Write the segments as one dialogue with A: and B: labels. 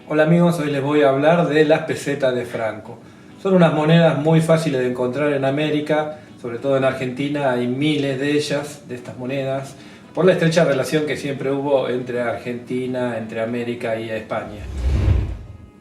A: Hola amigos, hoy les voy a hablar de las pesetas de Franco. Son unas monedas muy fáciles de encontrar en América, sobre todo en Argentina hay miles de ellas, de estas monedas, por la estrecha relación que siempre hubo entre Argentina, entre América y España.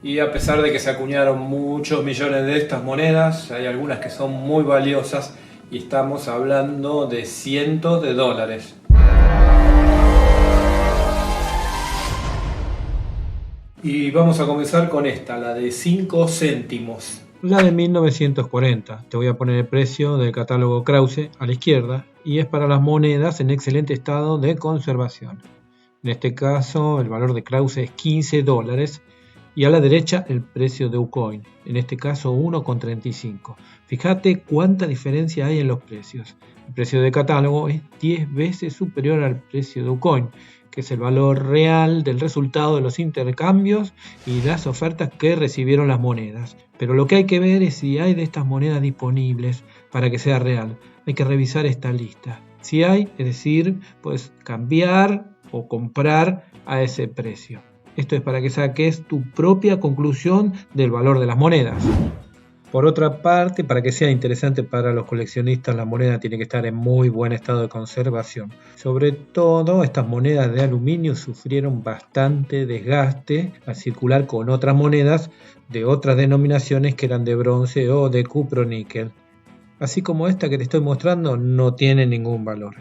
A: Y a pesar de que se acuñaron muchos millones de estas monedas, hay algunas que son muy valiosas y estamos hablando de cientos de dólares. Y vamos a comenzar con esta, la de 5 céntimos. La de 1940. Te voy a poner el precio del catálogo Krause a la izquierda y es para las monedas en excelente estado de conservación. En este caso el valor de Krause es 15 dólares y a la derecha el precio de Ucoin, en este caso 1,35. Fíjate cuánta diferencia hay en los precios. El precio de catálogo es 10 veces superior al precio de Ucoin, que es el valor real del resultado de los intercambios y las ofertas que recibieron las monedas. Pero lo que hay que ver es si hay de estas monedas disponibles para que sea real. Hay que revisar esta lista. Si hay, es decir, puedes cambiar o comprar a ese precio. Esto es para que saques tu propia conclusión del valor de las monedas. Por otra parte, para que sea interesante para los coleccionistas, la moneda tiene que estar en muy buen estado de conservación. Sobre todo, estas monedas de aluminio sufrieron bastante desgaste al circular con otras monedas de otras denominaciones que eran de bronce o de cupro-níquel. Así como esta que te estoy mostrando, no tiene ningún valor.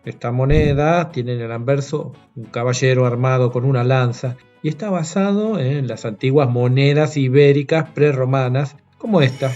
A: Esta moneda tiene en el anverso un caballero armado con una lanza y está basado en las antiguas monedas ibéricas prerromanas como esta.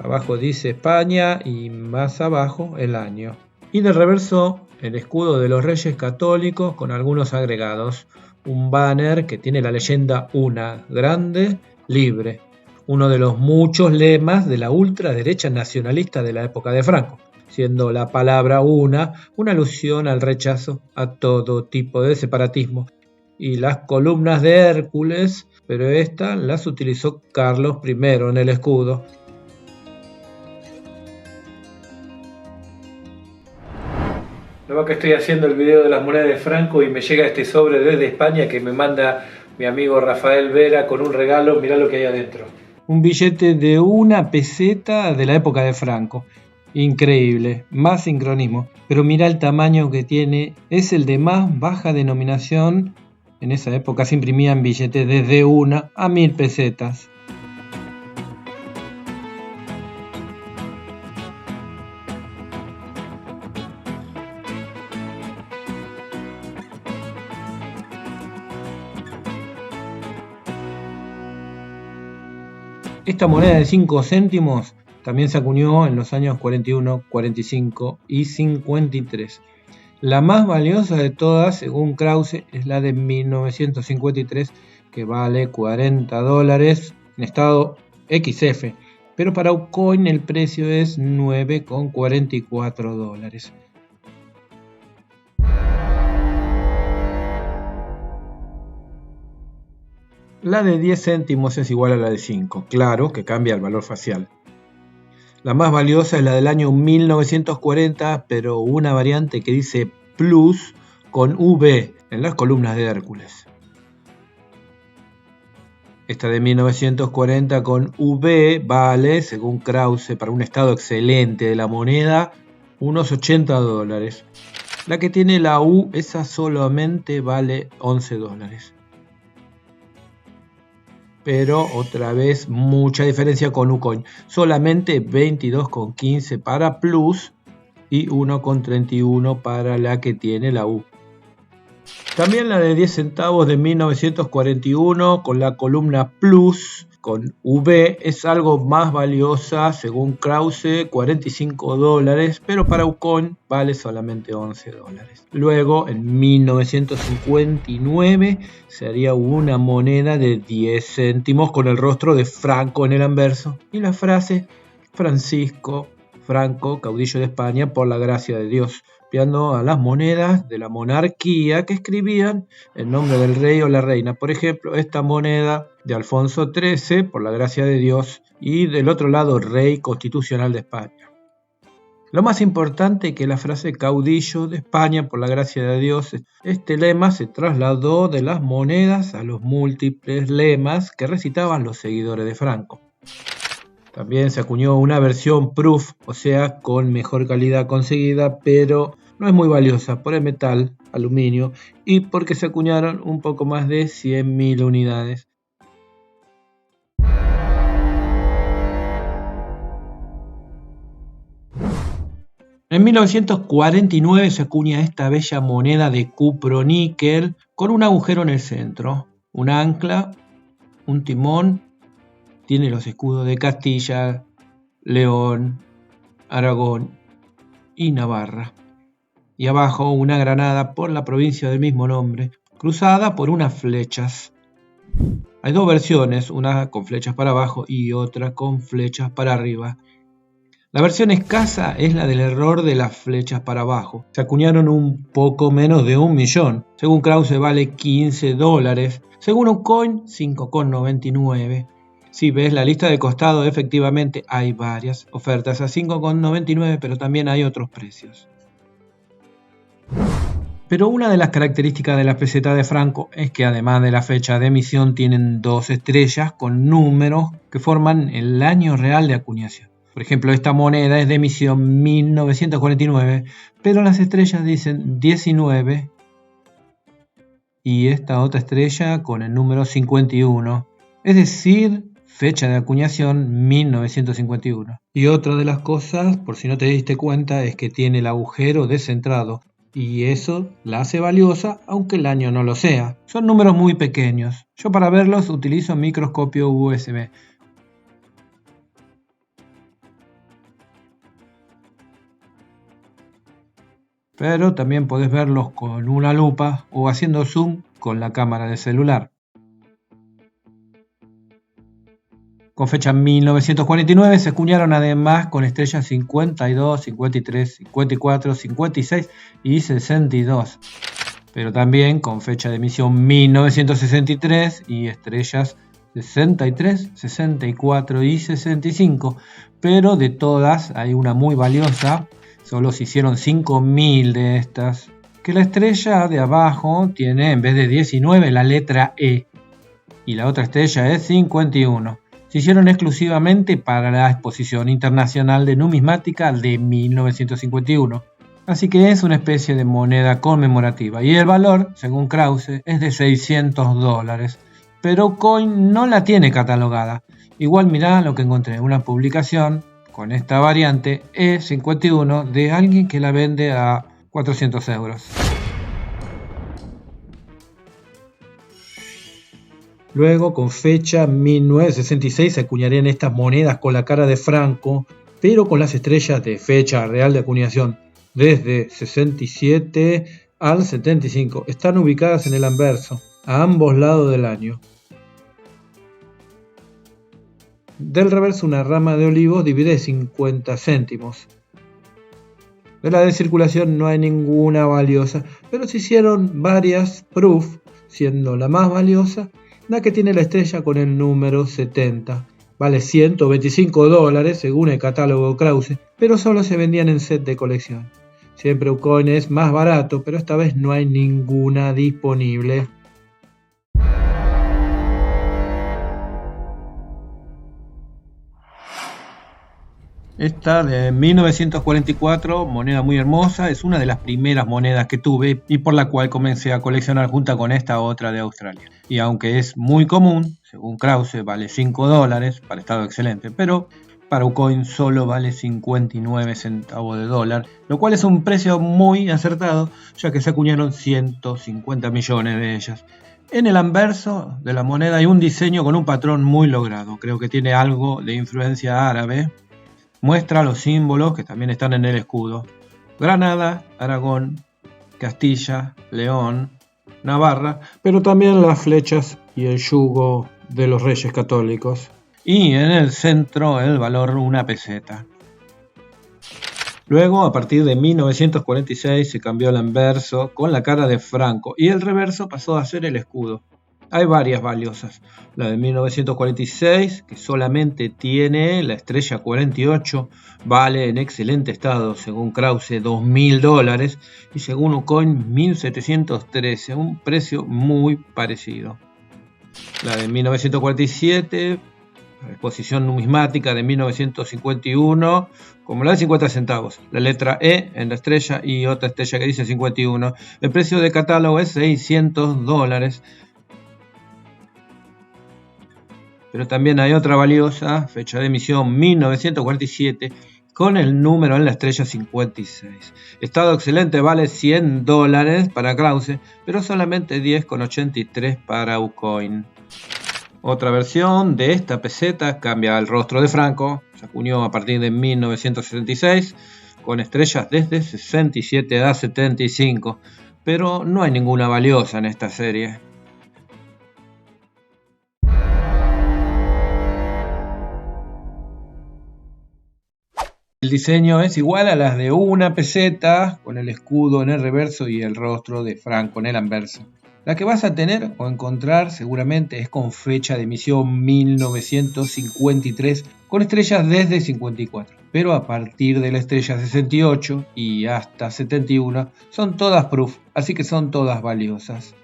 A: Abajo dice España y más abajo el año. Y del reverso el escudo de los Reyes Católicos con algunos agregados. Un banner que tiene la leyenda Una, grande, libre. Uno de los muchos lemas de la ultraderecha nacionalista de la época de Franco, siendo la palabra una alusión al rechazo a todo tipo de separatismo. Y las columnas de Hércules, pero estas las utilizó Carlos I en el escudo. Luego que estoy haciendo el video de las monedas de Franco y me llega este sobre desde España que me manda mi amigo Rafael Vera con un regalo, mirá lo que hay adentro. Un billete de 1 peseta de la época de Franco. Increíble, más sincronismo. Pero mira el tamaño que tiene, es el de más baja denominación. En esa época se imprimían billetes desde 1 a 1000 pesetas. Esta moneda de 5 céntimos también se acuñó en los años 41, 45 y 53. La más valiosa de todas, según Krause, es la de 1953, que vale 40 dólares en estado XF, pero para Ucoin el precio es 9,44 dólares. La de 10 céntimos es igual a la de 5, claro que cambia el valor facial. La más valiosa es la del año 1940, pero una variante que dice Plus con V en las columnas de Hércules. Esta de 1940 con V vale, según Krause, para un estado excelente de la moneda, unos 80 dólares. La que tiene la U, esa solamente vale 11 dólares. Pero otra vez mucha diferencia con Ucoin, solamente 22,15 para Plus y 1,31 para la que tiene la U. También la de 10 centavos de 1941 con la columna Plus con V es algo más valiosa según Krause, 45 dólares, pero para Ucoin vale solamente 11 dólares. Luego, en 1959, se haría una moneda de 10 céntimos con el rostro de Franco en el anverso y la frase Francisco Franco, caudillo de España, por la gracia de Dios, copiando a las monedas de la monarquía que escribían el nombre del rey o la reina. Por ejemplo, esta moneda de Alfonso XIII, por la gracia de Dios, y del otro lado, rey constitucional de España. Lo más importante que la frase caudillo de España por la gracia de Dios, este lema se trasladó de las monedas a los múltiples lemas que recitaban los seguidores de Franco. También se acuñó una versión proof, o sea, con mejor calidad conseguida, pero no es muy valiosa por el metal, aluminio, y porque se acuñaron un poco más de 100.000 unidades. En 1949 se acuña esta bella moneda de cupro-níquel con un agujero en el centro, un ancla, un timón, tiene los escudos de Castilla, León, Aragón y Navarra. Y abajo una granada por la provincia del mismo nombre, cruzada por unas flechas. Hay dos versiones, una con flechas para abajo y otra con flechas para arriba. La versión escasa es la del error de las flechas para abajo. Se acuñaron un poco menos de 1 millón. Según Krause vale $15. Según Ucoin, 5,99. Si ves la lista de costado, efectivamente hay varias ofertas a 5,99, pero también hay otros precios. Pero una de las características de la peseta de Franco es que además de la fecha de emisión tienen 2 estrellas con números que forman el año real de acuñación. Por ejemplo, esta moneda es de emisión 1949, pero las estrellas dicen 19 y esta otra estrella con el número 51, es decir, fecha de acuñación 1951. Y otra de las cosas, por si no te diste cuenta, es que tiene el agujero descentrado y eso la hace valiosa aunque el año no lo sea. Son números muy pequeños. Yo para verlos utilizo microscopio USB. Pero también podés verlos con una lupa o haciendo zoom con la cámara de celular. Con fecha 1949 se acuñaron además con estrellas 52, 53, 54, 56 y 62, pero también con fecha de emisión 1963 y estrellas 63, 64 y 65, pero de todas hay una muy valiosa. Solo se hicieron 5.000 de estas, que la estrella de abajo tiene en vez de 19 la letra E y la otra estrella es 51. Se hicieron exclusivamente para la Exposición Internacional de Numismática de 1951, así que es una especie de moneda conmemorativa y el valor, según Krause, es de $600, pero Coin no la tiene catalogada. Igual mirá lo que encontré, una publicación con esta variante E51 de alguien que la vende a 400 euros. Luego, con fecha 1966, se acuñarían estas monedas con la cara de Franco, pero con las estrellas de fecha real de acuñación, desde 67 al 75. Están ubicadas en el anverso, a ambos lados del año. Del reverso una rama de olivos divide 50 céntimos. De la de circulación no hay ninguna valiosa, pero se hicieron varias proof, siendo la más valiosa la que tiene la estrella con el número 70. Vale $125 según el catálogo Krause, pero solo se vendían en set de colección. Siempre Ucoin es más barato, pero esta vez no hay ninguna disponible. Esta de 1944, moneda muy hermosa, es una de las primeras monedas que tuve y por la cual comencé a coleccionar junto con esta otra de Australia. Y aunque es muy común, según Krause vale $5 para estado excelente, pero para Ucoin solo vale 59 centavos de dólar, lo cual es un precio muy acertado, ya que se acuñaron 150 millones de ellas. En el anverso de la moneda hay un diseño con un patrón muy logrado, creo que tiene algo de influencia árabe. Muestra los símbolos que también están en el escudo: Granada, Aragón, Castilla, León, Navarra, pero también las flechas y el yugo de los reyes católicos. Y en el centro el valor una peseta. Luego, a partir de 1946, se cambió el anverso con la cara de Franco y el reverso pasó a ser el escudo. Hay varias valiosas. La de 1946, que solamente tiene la estrella 48, vale en excelente estado, según Krause, $2.000 y según Ucoin, 1.713, un precio muy parecido. La de 1947, la exposición numismática de 1951, como la de 50 centavos, la letra E en la estrella y otra estrella que dice 51. El precio de catálogo es $600. Pero también hay otra valiosa, fecha de emisión 1947, con el número en la estrella 56. Estado excelente, vale $100 para Krause, pero solamente 10,83 para Ucoin. Otra versión de esta peseta cambia el rostro de Franco, se acuñó a partir de 1976, con estrellas desde 67 a 75, pero no hay ninguna valiosa en esta serie. El diseño es igual a las de una peseta, con el escudo en el reverso y el rostro de Franco en el anverso. La que vas a tener o encontrar seguramente es con fecha de emisión 1953, con estrellas desde 54, pero a partir de la estrella 68 y hasta 71 son todas proof, así que son todas valiosas.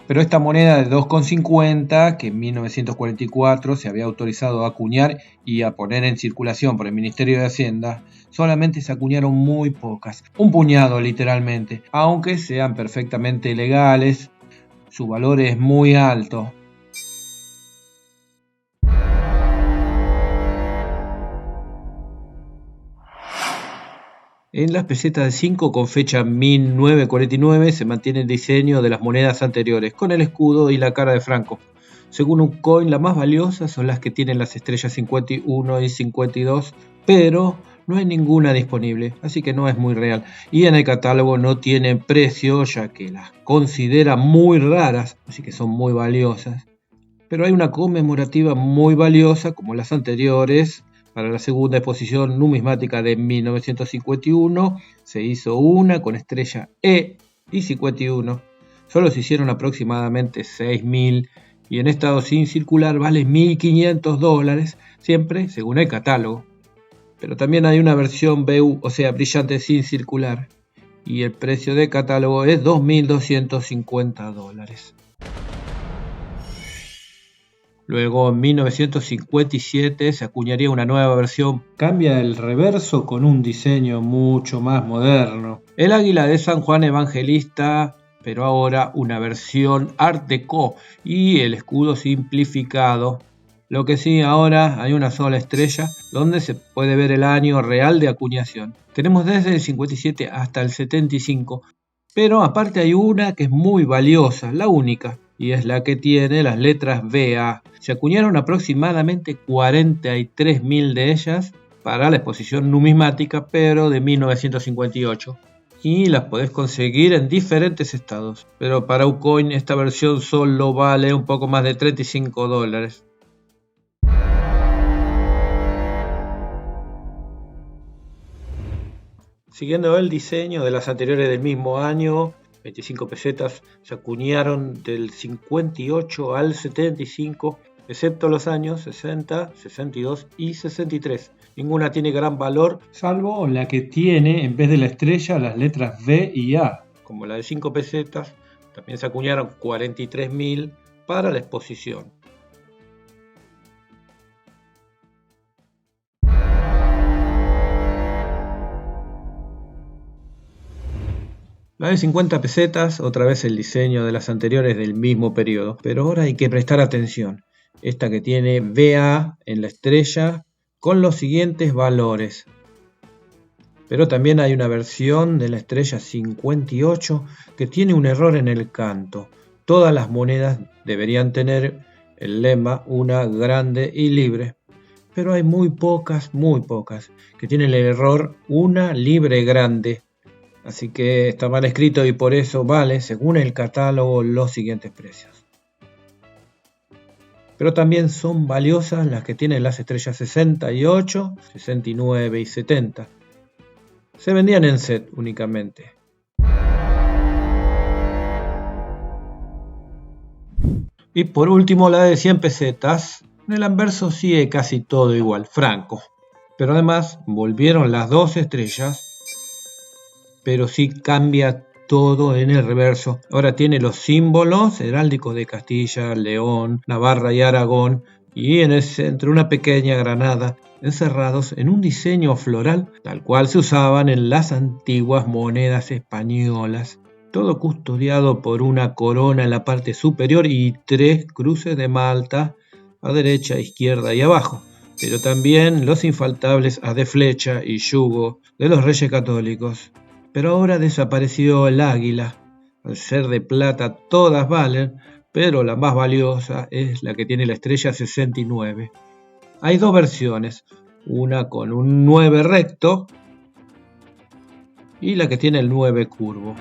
A: Pero esta moneda de 2,50 que en 1944 se había autorizado a acuñar y a poner en circulación por el Ministerio de Hacienda, solamente se acuñaron muy pocas, un puñado literalmente, aunque sean perfectamente legales, su valor es muy alto. En las pesetas de 5 con fecha 1949 se mantiene el diseño de las monedas anteriores, con el escudo y la cara de Franco. Según Ucoin, las más valiosas son las que tienen las estrellas 51 y 52, pero no hay ninguna disponible, así que no es muy real. Y en el catálogo no tienen precio, ya que las considera muy raras, así que son muy valiosas. Pero hay una conmemorativa muy valiosa, como las anteriores. Para la segunda exposición numismática de 1951 se hizo una con estrella E y 51. Solo se hicieron aproximadamente 6.000 y en estado sin circular vale $1.500, siempre según el catálogo. Pero también hay una versión BU, o sea, brillante sin circular, y el precio de catálogo es $2.250. Luego en 1957 se acuñaría una nueva versión, cambia el reverso con un diseño mucho más moderno. El águila de San Juan Evangelista, pero ahora una versión Art Deco y el escudo simplificado. Lo que sí, ahora hay una sola estrella donde se puede ver el año real de acuñación. Tenemos desde el 57 hasta el 75, pero aparte hay una que es muy valiosa, la única, y es la que tiene las letras BA. Se acuñaron aproximadamente 43.000 de ellas para la exposición numismática, pero de 1958. Y las podés conseguir en diferentes estados, pero para Ucoin esta versión solo vale un poco más de $35. Siguiendo el diseño de las anteriores del mismo año, 25 pesetas se acuñaron del 58 al 75, excepto los años 60, 62 y 63. Ninguna tiene gran valor, salvo la que tiene en vez de la estrella las letras B y A. Como la de 5 pesetas, también se acuñaron 43.000 para la exposición. La de 50 pesetas, otra vez el diseño de las anteriores del mismo periodo, pero ahora hay que prestar atención. Esta que tiene BA en la estrella con los siguientes valores. Pero también hay una versión de la estrella 58 que tiene un error en el canto. Todas las monedas deberían tener el lema una grande y libre, pero hay muy pocas, que tienen el error una libre grande. Así que está mal escrito y por eso vale, según el catálogo, los siguientes precios. Pero también son valiosas las que tienen las estrellas 68, 69 y 70. Se vendían en set únicamente. Y por último la de 100 pesetas. En el anverso sigue casi todo igual, franco. Pero además volvieron las 2 estrellas, pero sí cambia todo en el reverso. Ahora tiene los símbolos heráldicos de Castilla, León, Navarra y Aragón, y en el centro una pequeña granada, encerrados en un diseño floral tal cual se usaban en las antiguas monedas españolas. Todo custodiado por una corona en la parte superior y 3 cruces de Malta a derecha, izquierda y abajo, pero también los infaltables haz de flecha y yugo de los Reyes Católicos. Pero ahora desapareció el águila. Al ser de plata todas valen, pero la más valiosa es la que tiene la estrella 69. Hay 2 versiones, una con un 9 recto y la que tiene el 9 curvo.